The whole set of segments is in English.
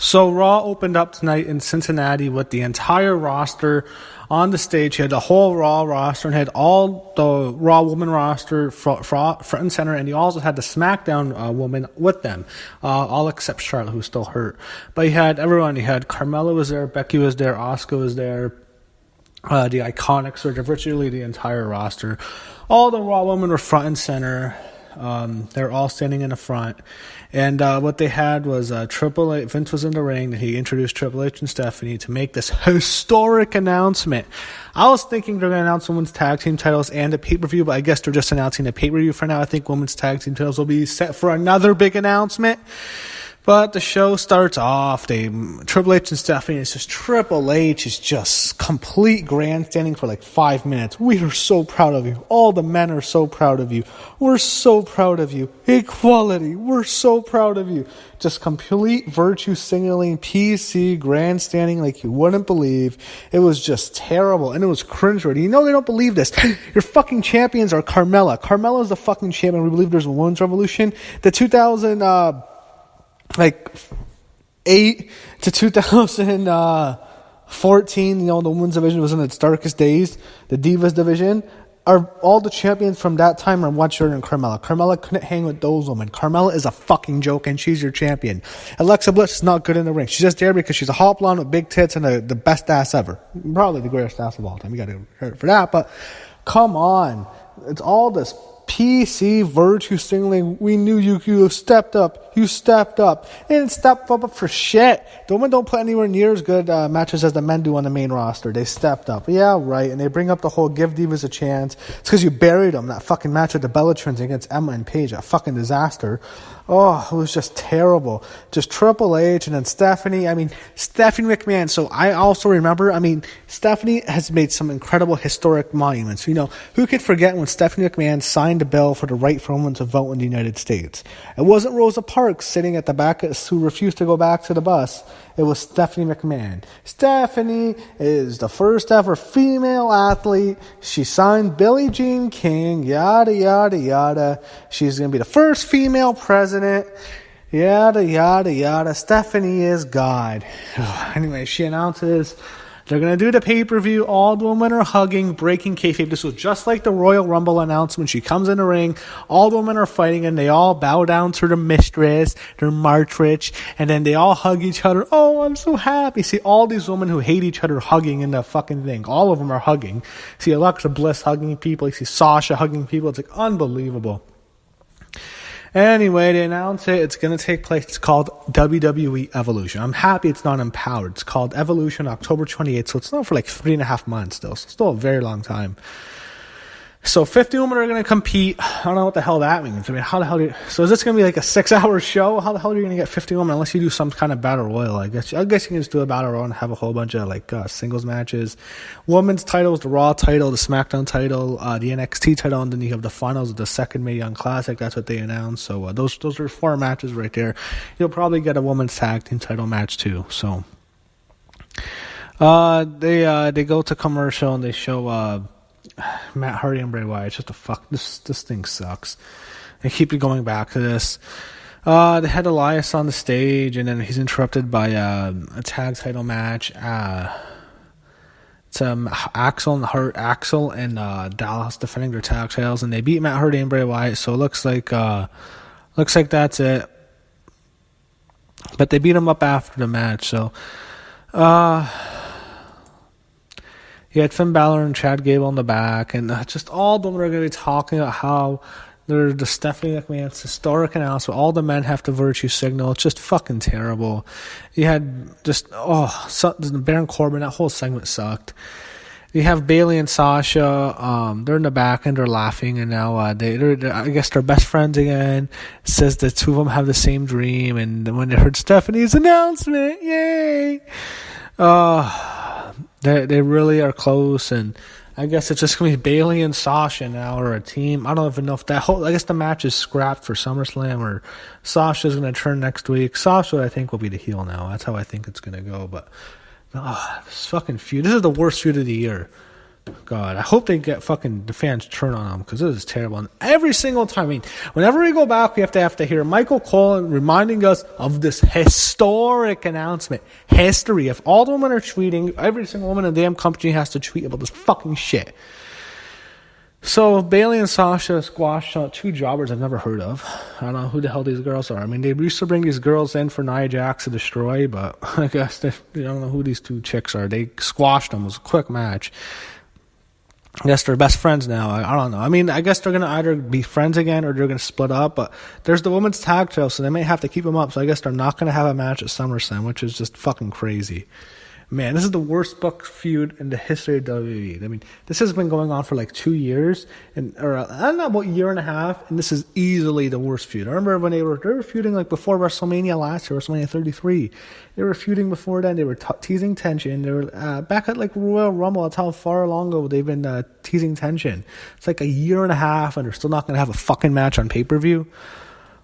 So Raw opened up tonight in Cincinnati with the entire roster on the stage. You had the whole Raw roster and had all the Raw woman roster front and center, and you also had the SmackDown woman with them, all except Charlotte, who's still hurt. But you had everyone. You had Carmella was there, Becky was there, Asuka was there, the Iconics were there, virtually the entire roster. All the Raw women were front and center. They're all standing in the front. And what they had was Triple H. Vince was in the ring. And he introduced Triple H and Stephanie to make this historic announcement. I was thinking they're going to announce women's tag team titles and a pay-per-view, but I guess they're just announcing the pay-per-view for now. I think women's tag team titles will be set for another big announcement. But the show starts off. Triple H and Stephanie, it's just Triple H is just complete grandstanding for like 5 minutes. We are so proud of you. All the men are so proud of you. We're so proud of you. Equality. We're so proud of you. Just complete virtue signaling, PC grandstanding like you wouldn't believe. It was just terrible, and it was cringeworthy. You know they don't believe this. Your fucking champions are Carmella. Carmella is the fucking champion. We believe there's a women's revolution. The 2008 to 2014, the women's division was in its darkest days. The Divas division are all the champions from that time are much better than Carmella. Carmella couldn't hang with those women. Carmella is a fucking joke, and she's your champion. Alexa Bliss is not good in the ring. She's just there because she's a hot blonde with big tits and the best ass ever. Probably the greatest ass of all time. You got to give her for that, but come on. It's all this PC virtue signaling. We knew you stepped up. You stepped up. They didn't step up for shit. The women don't put anywhere near as good matches as the men do on the main roster. They stepped up. Yeah, right. And they bring up the whole give Divas a chance. It's because you buried them. That fucking match with the Bella Twins against Emma and Paige. A fucking disaster. Oh, it was just terrible. Just Triple H and then Stephanie. Stephanie McMahon. So I also remember, Stephanie has made some incredible historic monuments. Who could forget when Stephanie McMahon signed a bill for the right for women to vote in the United States? It wasn't Rosa Parks sitting at the back who refused to go back to the bus. It was Stephanie McMahon. Stephanie is the first ever female athlete. She signed Billie Jean King, yada, yada, yada. She's going to be the first female president, yada, yada, yada. Stephanie is God. Anyway, she announces they're going to do the pay-per-view. All the women are hugging, breaking kayfabe. This was just like the Royal Rumble announcement. She comes in the ring. All the women are fighting, and they all bow down to their mistress, their martrice, and then they all hug each other. Oh, I'm so happy. See, all these women who hate each other hugging in the fucking thing. All of them are hugging. See Alexa Bliss hugging people. You see Sasha hugging people. It's like unbelievable. Anyway, they announce it. It's going to take place. It's called WWE Evolution. I'm happy it's not Empowered. It's called Evolution October 28th. So it's not for like 3.5 months still. So it's still a very long time. So 50 women are going to compete. I don't know what the hell that means. How the hell so is this going to be like a 6-hour show? How the hell are you going to get 50 women unless you do some kind of battle royal? I guess you can just do a battle royal and have a whole bunch of singles matches. Women's titles, the Raw title, the SmackDown title, the NXT title, and then you have the finals of the second Mae Young Classic. That's what they announced. So those are 4 matches right there. You'll probably get a women's tag team title match too. So they go to commercial and they show Matt Hardy and Bray Wyatt. It's just this thing sucks. They keep going back to this. They had Elias on the stage, and then he's interrupted by a tag title match. It's Axel and Dallas defending their tag titles, and they beat Matt Hardy and Bray Wyatt. So it looks like that's it. But they beat him up after the match. So you had Finn Balor and Chad Gable in the back, and just all of them are going to be talking about how they're the Stephanie McMahon's historic announcement. All the men have to virtue signal. It's just fucking terrible. You had just, Baron Corbin, that whole segment sucked. You have Bayley and Sasha, they're in the back and they're laughing, and now I guess they're best friends again. It says the two of them have the same dream, and when they heard Stephanie's announcement, yay! They really are close, and I guess it's just going to be Bayley and Sasha now are a team. I don't even know if I guess the match is scrapped for SummerSlam, or Sasha's going to turn next week. Sasha, I think, will be the heel now. That's how I think it's going to go. But this fucking feud. This is the worst feud of the year. God, I hope they get fucking the fans turn on them because this is terrible. And every single time, I mean, whenever we go back, we have to hear Michael Cole reminding us of this historic announcement. History. If all the women are tweeting, every single woman in the damn company has to tweet about this fucking shit. So Bayley and Sasha squashed two jobbers I've never heard of. I don't know who the hell these girls are. I mean, they used to bring these girls in for Nia Jax to destroy, but I guess I don't know who these two chicks are. They squashed them. It was a quick match. I guess they're best friends now. I don't know. I mean, I guess they're going to either be friends again or they're going to split up. But there's the women's tag title, so they may have to keep them up. So I guess they're not going to have a match at SummerSlam, which is just fucking crazy. Man, this is the worst booked feud in the history of WWE. I mean, this has been going on for like 2 years, or I don't know, about a year and a half, and this is easily the worst feud. I remember when they were feuding like before WrestleMania last year, WrestleMania 33. They were feuding before then. They were teasing tension. They were back at like Royal Rumble. That's how far along ago they've been teasing tension. It's like a year and a half, and they're still not going to have a fucking match on pay-per-view.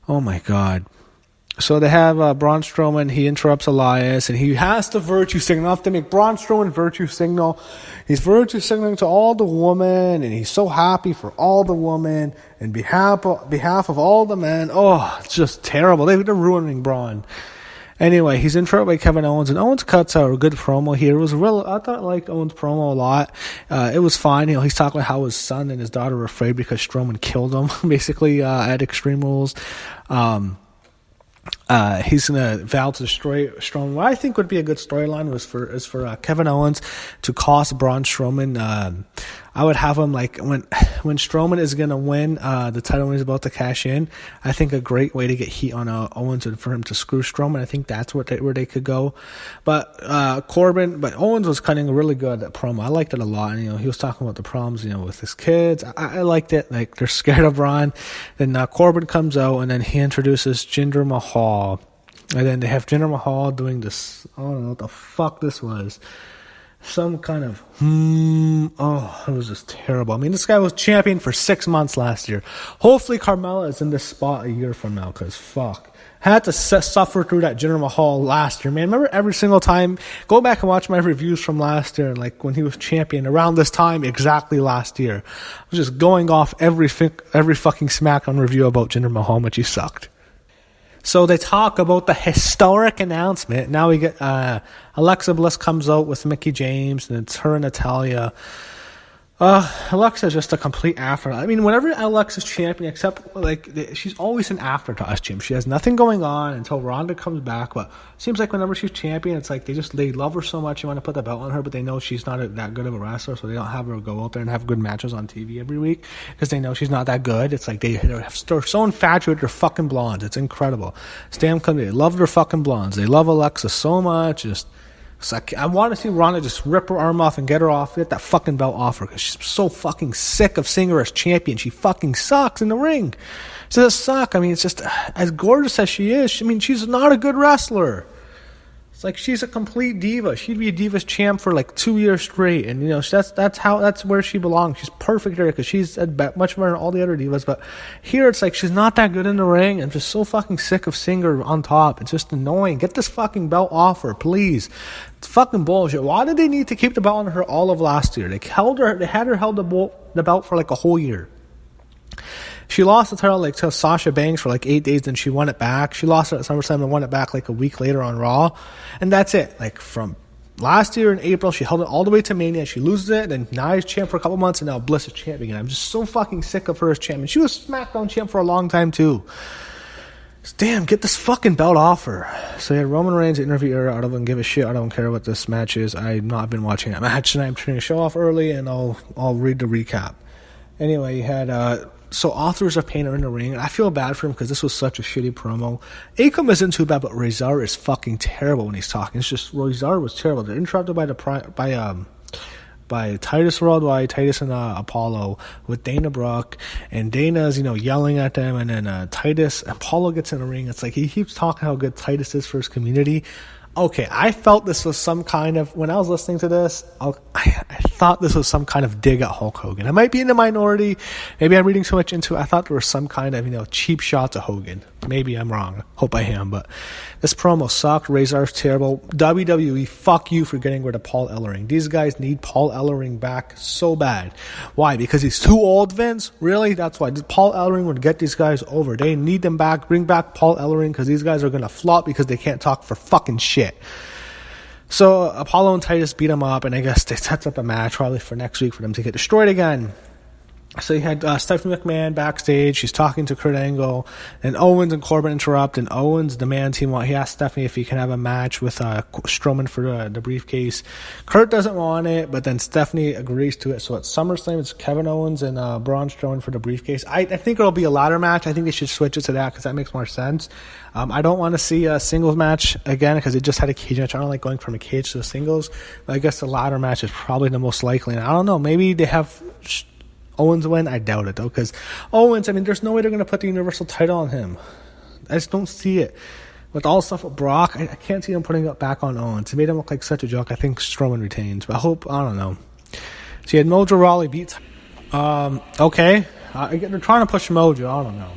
Oh my God. So they have Braun Strowman. He interrupts Elias, and he has to virtue signal. I have to make Braun Strowman virtue signal. He's virtue signaling to all the women, and he's so happy for all the women and behalf of all the men. Oh, it's just terrible. They're ruining Braun. Anyway, he's interrupted by Kevin Owens, and Owens cuts out a good promo here. It was I thought I liked Owens' promo a lot. It was fine. You know, he's talking about how his son and his daughter were afraid because Strowman killed them, basically, at Extreme Rules. He's going to vow to destroy Strowman. What I think would be a good storyline is for Kevin Owens to cost Braun Strowman. I would have him like when Strowman is going to win the title when he's about to cash in. I think a great way to get heat on Owens and for him to screw Strowman. I think that's where they could go. But Owens was cutting a really good promo. I liked it a lot. And, you know, he was talking about the problems, you know, with his kids. I liked it. Like, they're scared of Braun. Then Corbin comes out, and then he introduces Jinder Mahal. And then they have Jinder Mahal doing this. I don't know what the fuck this was. Some kind of it was just terrible. I mean, this guy was champion for 6 months last year. Hopefully Carmella is in this spot a year from now, because fuck. Had to suffer through that Jinder Mahal last year, man. Remember every single time, go back and watch my reviews from last year, like when he was champion around this time exactly last year. I was just going off every fucking SmackDown review about Jinder Mahal, but he sucked. So they talk about the historic announcement. Now we get Alexa Bliss comes out with Mickie James, and it's her and Natalya. Alexa's just a complete afterthought. I mean, whenever Alexa's champion, except like she's always an afterthought as champion. She has nothing going on until Ronda comes back. But it seems like whenever she's champion, it's like they love her so much, they want to put the belt on her, but they know she's not that good of a wrestler, so they don't have her go out there and have good matches on TV every week because they know she's not that good. It's like they're so infatuated with their fucking blondes. It's incredible. They love their fucking blondes. They love Alexa so much. It's like, I want to see Ronda just rip her arm off and get her off, get that fucking belt off her, because she's so fucking sick of seeing her as champion. She fucking sucks in the ring. She doesn't suck. I mean, it's just, as gorgeous as she is, I mean, she's not a good wrestler. It's like she's a complete diva. She'd be a Divas champ for like 2 years straight, and you know that's where she belongs. She's perfect there because she's much better than all the other divas. But here it's like she's not that good in the ring. I'm just so fucking sick of seeing her on top. It's just annoying. Get this fucking belt off her, please. It's fucking bullshit. Why did they need to keep the belt on her all of last year? They had her held the belt for like a whole year. She lost the title like to Sasha Banks for like 8 days, then she won it back. She lost it at SummerSlam and won it back like a week later on Raw. And that's it. Like from last year in April, she held it all the way to Mania. She loses it, and now she's champ for a couple months, and now Bliss is champ again. I'm just so fucking sick of her as champion. She was SmackDown champ for a long time too. Damn, get this fucking belt off her. So yeah, Roman Reigns interview her. I don't give a shit. I don't care what this match is. I've not been watching that match, and I'm turning the show off early, and I'll read the recap. Anyway, you had so Authors of Pain are in the ring, and I feel bad for him because this was such a shitty promo. Akam isn't too bad, but Rezar is fucking terrible when he's talking. It's just Rezar was terrible. They're interrupted by Titus Worldwide, Titus and Apollo with Dana Brooke, and Dana's yelling at them, and then Apollo gets in the ring. It's like he keeps talking how good Titus is for his community. Okay, I felt this was some kind of, when I was listening to this, I thought this was some kind of dig at Hulk Hogan. I might be in the minority. Maybe I'm reading so much into it. I thought there was some kind of, cheap shot to Hogan. Maybe I'm wrong. Hope I am. But this promo sucked. Razor's terrible. WWE, fuck you for getting rid of Paul Ellering. These guys need Paul Ellering back so bad. Why? Because he's too old, Vince? Really? That's why. Paul Ellering would get these guys over. They need them back. Bring back Paul Ellering because these guys are going to flop because they can't talk for fucking shit. So Apollo and Titus beat him up, and I guess they set up a match probably for next week for them to get destroyed again. So you had Stephanie McMahon backstage. She's talking to Kurt Angle, and Owens and Corbin interrupt, and Owens demands he asked Stephanie if he can have a match with Strowman for the briefcase. Kurt doesn't want it, but then Stephanie agrees to it. So at SummerSlam, it's Kevin Owens and Braun Strowman for the briefcase. I think it'll be a ladder match. I think they should switch it to that because that makes more sense. I don't want to see a singles match again because it just had a cage match. I don't like going from a cage to a singles. But I guess the ladder match is probably the most likely. And I don't know. Maybe they have Owens win. I doubt it, though, because Owens, there's no way they're going to put the Universal title on him. I just don't see it. With all the stuff with Brock, I can't see him putting it back on Owens. It made him look like such a joke. I think Strowman retains, but I don't know. So you had Mojo Rawley beat. Okay. They're trying to push Mojo. I don't know.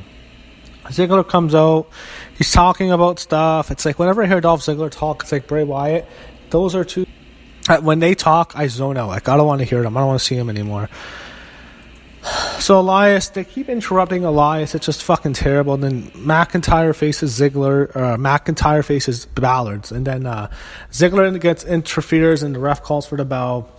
Ziggler comes out. He's talking about stuff. It's like whenever I hear Dolph Ziggler talk, it's like Bray Wyatt. Those are two. When they talk, I zone out. Like, I don't want to hear them. I don't want to see them anymore. So Elias, they keep interrupting Elias. It's just fucking terrible. And then McIntyre faces Ziggler. McIntyre faces Ballards. And then Ziggler interferes and the ref calls for the bell.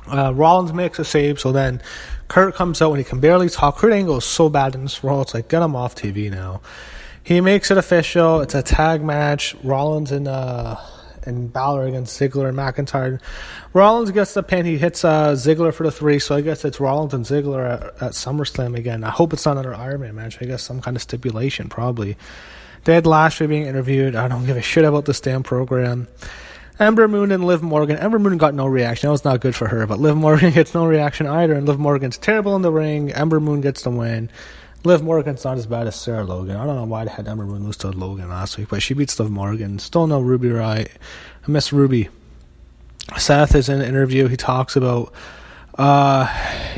Rollins makes a save. So then Kurt comes out and he can barely talk. Kurt Angle is so bad in this role. It's like, get him off TV now. He makes it official. It's a tag match. Rollins and Balor against Ziggler and McIntyre. Rollins gets the pin. He hits Ziggler for the 3, so I guess it's Rollins and Ziggler at SummerSlam again. I hope it's not another Iron Man match. I guess some kind of stipulation, probably. They had Lashley being interviewed. I don't give a shit about this damn program. Ember Moon and Liv Morgan. Ember Moon got no reaction. That was not good for her, but Liv Morgan gets no reaction either, and Liv Morgan's terrible in the ring. Ember Moon gets the win. Liv Morgan's not as bad as Sarah Logan. I don't know why they had Ember Moon lose to Logan last week, but she beats Liv Morgan. Still no Ruby Riott. I miss Ruby. Seth is in an interview. He talks about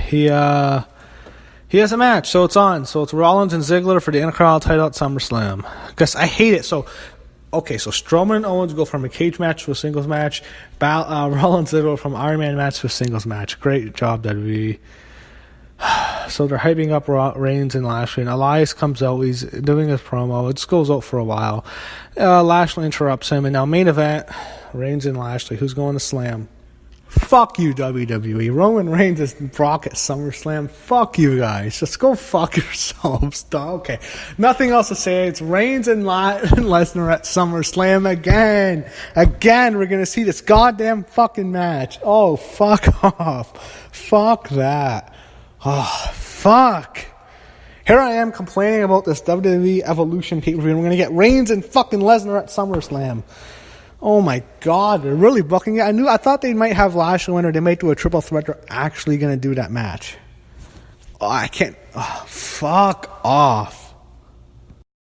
he has a match, so it's on. So it's Rollins and Ziggler for the Intercontinental title at SummerSlam. Guess I hate it. So Strowman and Owens go from a cage match to a singles match. Rollins and Ziggler from Iron Man match to a singles match. Great job, WWE. So they're hyping up Reigns and Lashley, and Elias comes out. He's doing his promo. It just goes out for a while. Lashley interrupts him, and now main event, Reigns and Lashley. Who's going to Slam? Fuck you, WWE. Roman Reigns is Brock at SummerSlam. Fuck you guys. Just go fuck yourselves. Okay. Nothing else to say. It's Reigns and Lesnar at SummerSlam again. Again, we're going to see this goddamn fucking match. Oh, fuck off. Fuck that. Oh, fuck. Here I am complaining about this WWE Evolution pay-per-view, and we're going to get Reigns and fucking Lesnar at SummerSlam. Oh my God, they're really booking it. I thought they might have Lashley win, or they might do a triple threat. They're actually going to do that match. Oh, I can't. Oh, fuck off.